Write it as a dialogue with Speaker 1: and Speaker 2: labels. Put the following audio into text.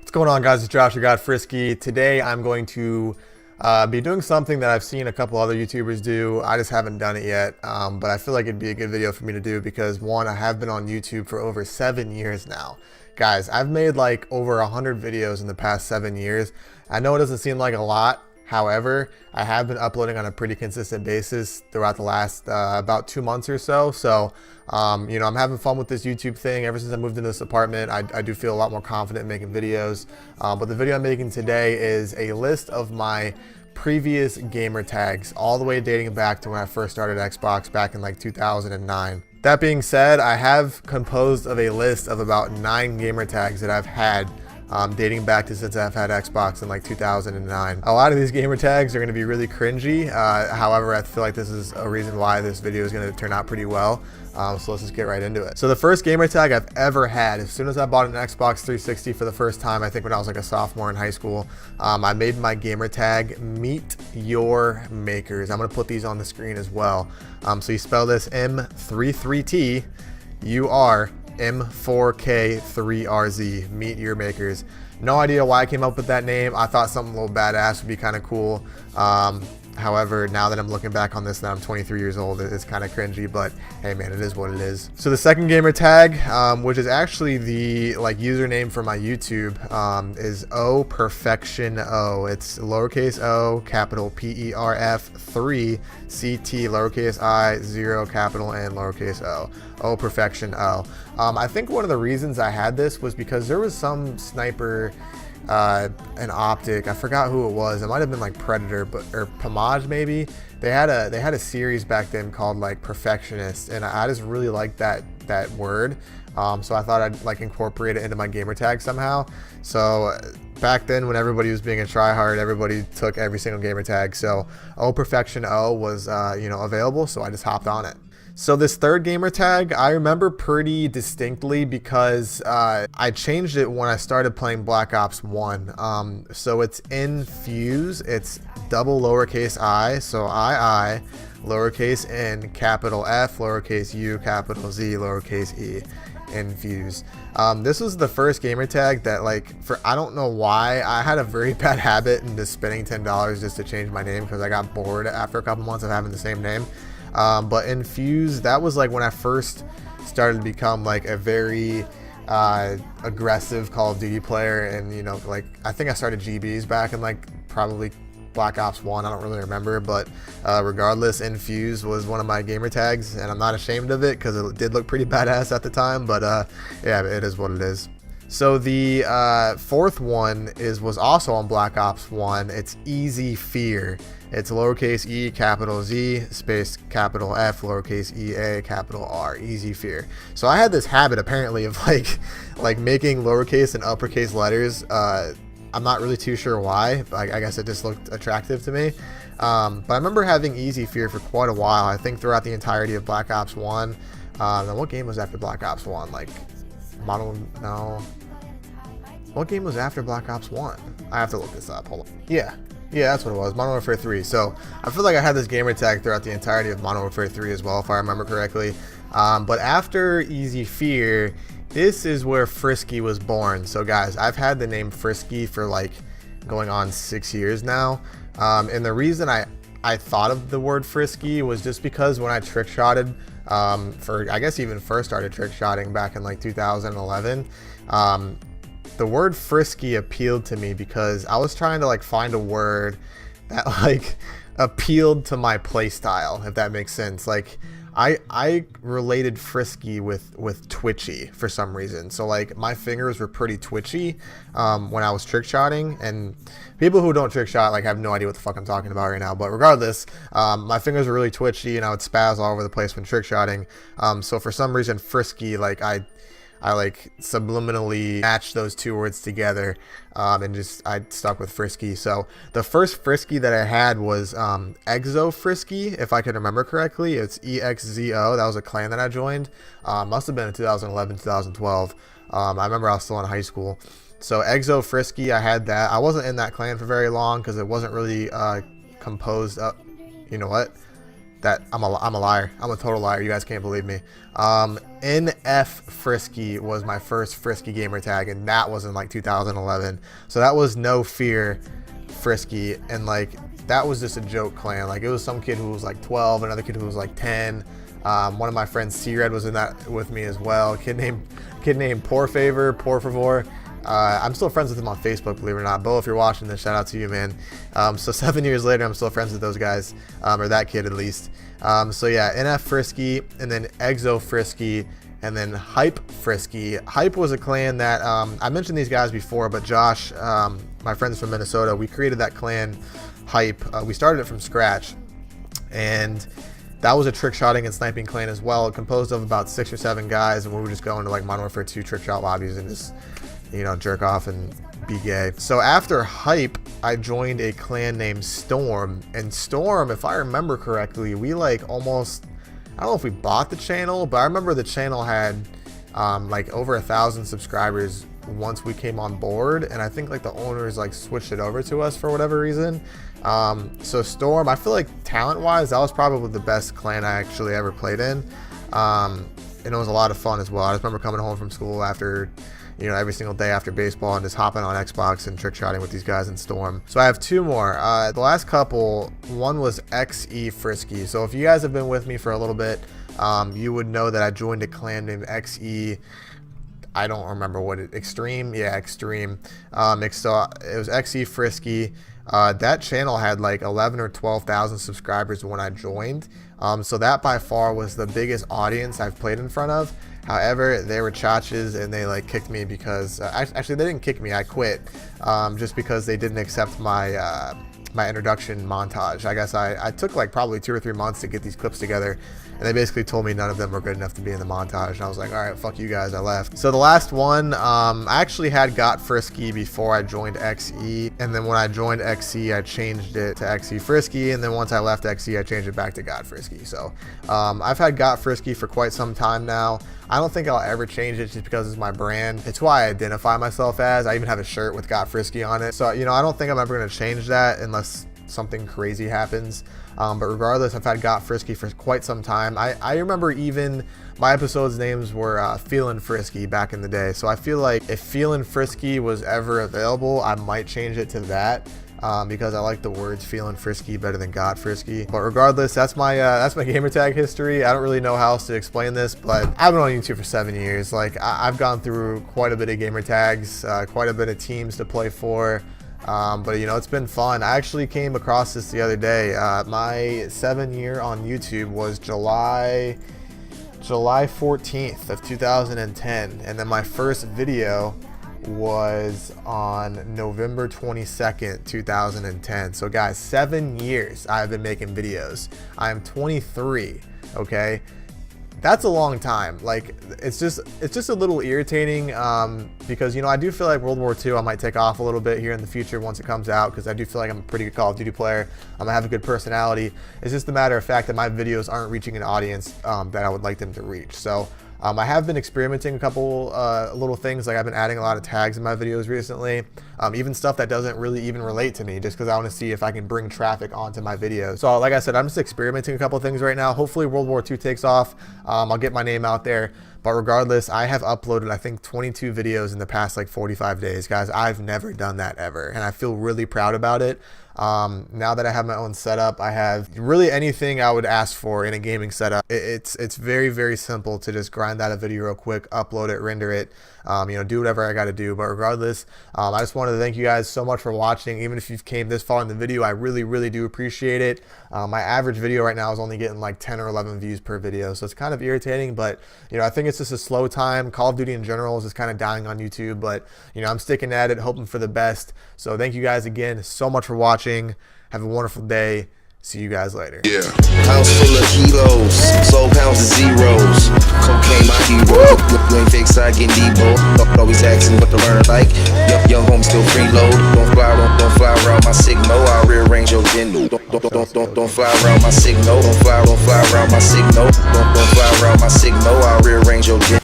Speaker 1: What's going on, guys? It's Josh, your God Frisky. Today I'm going to be doing something that I've seen a couple other YouTubers do. I just haven't done it yet, but I feel like it'd be a good video for me to do because, one, I have been on YouTube for over 7 years now. Guys, I've made like over 100 videos in the past 7 years. I know it doesn't seem like a lot. However, I have been uploading on a pretty consistent basis throughout the last about 2 months or so. So, you know, I'm having fun with this YouTube thing. Ever since I moved into this apartment, I do feel a lot more confident in making videos. But the video I'm making today is a list of my previous gamer tags, all the way dating back to when I first started Xbox back in like 2009. That being said, I have composed of a list of about 9 gamer tags that I've had dating back to since I've had Xbox in like 2009. A lot of these gamer tags are going to be really cringy. However, I feel like this is a reason why this video is going to turn out pretty well. So let's just get right into it. So the first gamer tag I've ever had, as soon as I bought an Xbox 360 for the first time, I think when I was like a sophomore in high school, I made my gamer tag Meet Your Makers. I'm going to put these on the screen as well. So you spell this M33T, M4K3RZ, Meet Your Makers. No idea why I came up with that name. I thought something a little badass would be kind of cool. However, now that I'm looking back on this, now I'm 23 years old, it's kind of cringy, but hey man, it is what it is. So the second gamer tag, which is actually the like username for my YouTube, is OPerfectionO. It's lowercase o, capital PERF 3 CT, lowercase I 0, capital N, lowercase o. OPerfectionO. I think one of the reasons I had this was because there was some sniper, an OpTic, I forgot who it was. It might have been like Predator, or Pomage maybe. They had a series back then called like Perfectionist, and I just really liked that word. So I thought I'd like incorporate it into my gamer tag somehow. So back then, when everybody was being a tryhard, everybody took every single gamer tag. So OPerfectionO was you know, available, so I just hopped on it. So this third gamer tag, I remember pretty distinctly because I changed it when I started playing Black Ops 1. So it's Infuse, it's double lowercase I, so I, lowercase n, capital F, lowercase u, capital Z, lowercase e, Infuse. This was the first gamer tag that, like, I don't know why, I had a very bad habit in just spending $10 just to change my name because I got bored after a couple months of having the same name. But Infuse, that was like when I first started to become like a very aggressive Call of Duty player, and you know, like I think I started GBs back in like probably Black Ops 1, I don't really remember, but regardless, Infuse was one of my gamer tags, and I'm not ashamed of it because it did look pretty badass at the time, but yeah, it is what it is. So the fourth one was also on Black Ops 1. It's Easy Fear. It's lowercase e, capital Z, space capital F, lowercase ea, capital R, Easy Fear. So I had this habit apparently of like making lowercase and uppercase letters. I'm not really too sure why. I guess it just looked attractive to me. But I remember having Easy Fear for quite a while. I think throughout the entirety of Black Ops 1. Then what game was after Black Ops 1? Like what game was after Black Ops 1? I have to look this up. Hold on. Yeah, that's what it was. Modern Warfare 3. So I feel like I had this gamer tag throughout the entirety of Modern Warfare 3 as well, if I remember correctly. But after Easy Fear, this is where Frisky was born. So guys, I've had the name Frisky for like going on 6 years now. And the reason I thought of the word Frisky was just because when I trick shotted, I guess even first started trick shotting back in like 2011, the word Frisky appealed to me because I was trying to like find a word that like appealed to my play style, if that makes sense. Like I related Frisky with twitchy for some reason. So like my fingers were pretty twitchy when I was trick shotting, and people who don't trick shot like have no idea what the fuck I'm talking about right now. But regardless, my fingers were really twitchy and I would spaz all over the place when trick shotting. So for some reason, Frisky, like I like subliminally matched those two words together, and just I stuck with Frisky. So the first Frisky that I had was Exo Frisky, if I can remember correctly. It's EXZO. That was a clan that I joined. Must have been in 2011, 2012. I remember I was still in high school. So Exo Frisky, I had that. I wasn't in that clan for very long because it wasn't really composed up. You know what? That I'm a liar. I'm a total liar. You guys can't believe me. NF Frisky was my first Frisky gamer tag, and that was in like 2011. So that was No Fear Frisky, and like that was just a joke clan. Like it was some kid who was like 12, another kid who was like 10. One of my friends, C-Red, was in that with me as well. A kid named Por Favor. I'm still friends with him on Facebook, believe it or not. Bo, if you're watching this, shout out to you, man. So 7 years later, I'm still friends with those guys, or that kid at least. So yeah, NF Frisky, and then Exo Frisky, and then Hype Frisky. Hype was a clan that I mentioned these guys before, but Josh, my friends from Minnesota, we created that clan, Hype. We started it from scratch, and that was a trick shotting and sniping clan as well, composed of about 6 or 7 guys, and we would just go into like Modern Warfare 2 trick shot lobbies and just, you know, jerk off and be gay. So after Hype, I joined a clan named Storm, and Storm, if I remember correctly, we like almost, I don't know if we bought the channel, but I remember the channel had like over 1,000 subscribers once we came on board, and I think like the owners like switched it over to us for whatever reason. So Storm, I feel like talent wise, that was probably the best clan I actually ever played in, and it was a lot of fun as well. I just remember coming home from school after, you know, every single day after baseball and just hopping on Xbox and trick shotting with these guys in Storm. So I have 2 more. The last couple, one was XE Frisky. So if you guys have been with me for a little bit, you would know that I joined a clan named XE. I don't remember what it, Extreme? Yeah, Extreme. So it was XE Frisky. That channel had like 11 or 12,000 subscribers when I joined. So that by far was the biggest audience I've played in front of. However, they were chachas and they like kicked me because actually they didn't kick me, I quit, just because they didn't accept my my introduction montage. I guess I took like probably 2 or 3 months to get these clips together, and they basically told me none of them were good enough to be in the montage, and I was like, all right, fuck you guys, I left. So the last one, I actually had Got Frisky before I joined XE, and then when I joined XE, I changed it to XE Frisky, and then once I left XE, I changed it back to Got Frisky. So I've had Got Frisky for quite some time now. I don't think I'll ever change it just because it's my brand. It's why I identify myself as. I even have a shirt with Got Frisky on it. So, you know, I don't think I'm ever going to change that unless something crazy happens. But regardless, I've had Got Frisky for quite some time. I remember even my episodes names were Feelin' Frisky back in the day. So I feel like if Feelin' Frisky was ever available, I might change it to that. Because I like the words Feelin' Frisky better than Got Frisky. But regardless, that's my gamertag history. I don't really know how else to explain this, but I've been on YouTube for 7 years. Like I've gone through quite a bit of gamer tags, quite a bit of teams to play for. But you know, it's been fun. I actually came across this the other day. My 7 year on YouTube was July 14th of 2010, and then my first video was on November 22nd, 2010. So guys, 7 years I've been making videos. I'm 23, okay? That's a long time. Like it's just a little irritating because, you know, I do feel like World War II I might take off a little bit here in the future once it comes out, because I do feel like I'm a pretty good Call of Duty player. I have a good personality. It's just a matter of fact that my videos aren't reaching an audience that I would like them to reach. So I have been experimenting a couple little things, like I've been adding a lot of tags in my videos recently, even stuff that doesn't really even relate to me, just because I want to see if I can bring traffic onto my videos. So like I said, I'm just experimenting a couple things right now. Hopefully World War II takes off. I'll get my name out there. But regardless, I have uploaded, I think, 22 videos in the past like 45 days. Guys, I've never done that ever, and I feel really proud about it. Now that I have my own setup, I have really anything I would ask for in a gaming setup. It's very, very simple to just grind out a video real quick, upload it, render it, you know, do whatever I got to do. But regardless, I just wanted to thank you guys so much for watching. Even if you've came this far in the video, I really, really do appreciate it. My average video right now is only getting like 10 or 11 views per video, so it's kind of irritating, but you know, I think it's just a slow time. Call of Duty in general is just kind of dying on YouTube, but you know, I'm sticking at it, hoping for the best. So thank you guys again so much for watching. Have a wonderful day. See you guys later. Yeah.
Speaker 2: House full of kilos, soul pounds of zeros. Cocaine my hero. You ain't fake side getting Debo. Always asking what the learner like. Young home still freeload. Don't fly around my signal. I'll rearrange your gendo. Don't fly around my signal. Don't fly around my signal. Don't fly around my signal. I'll rearrange your gendo.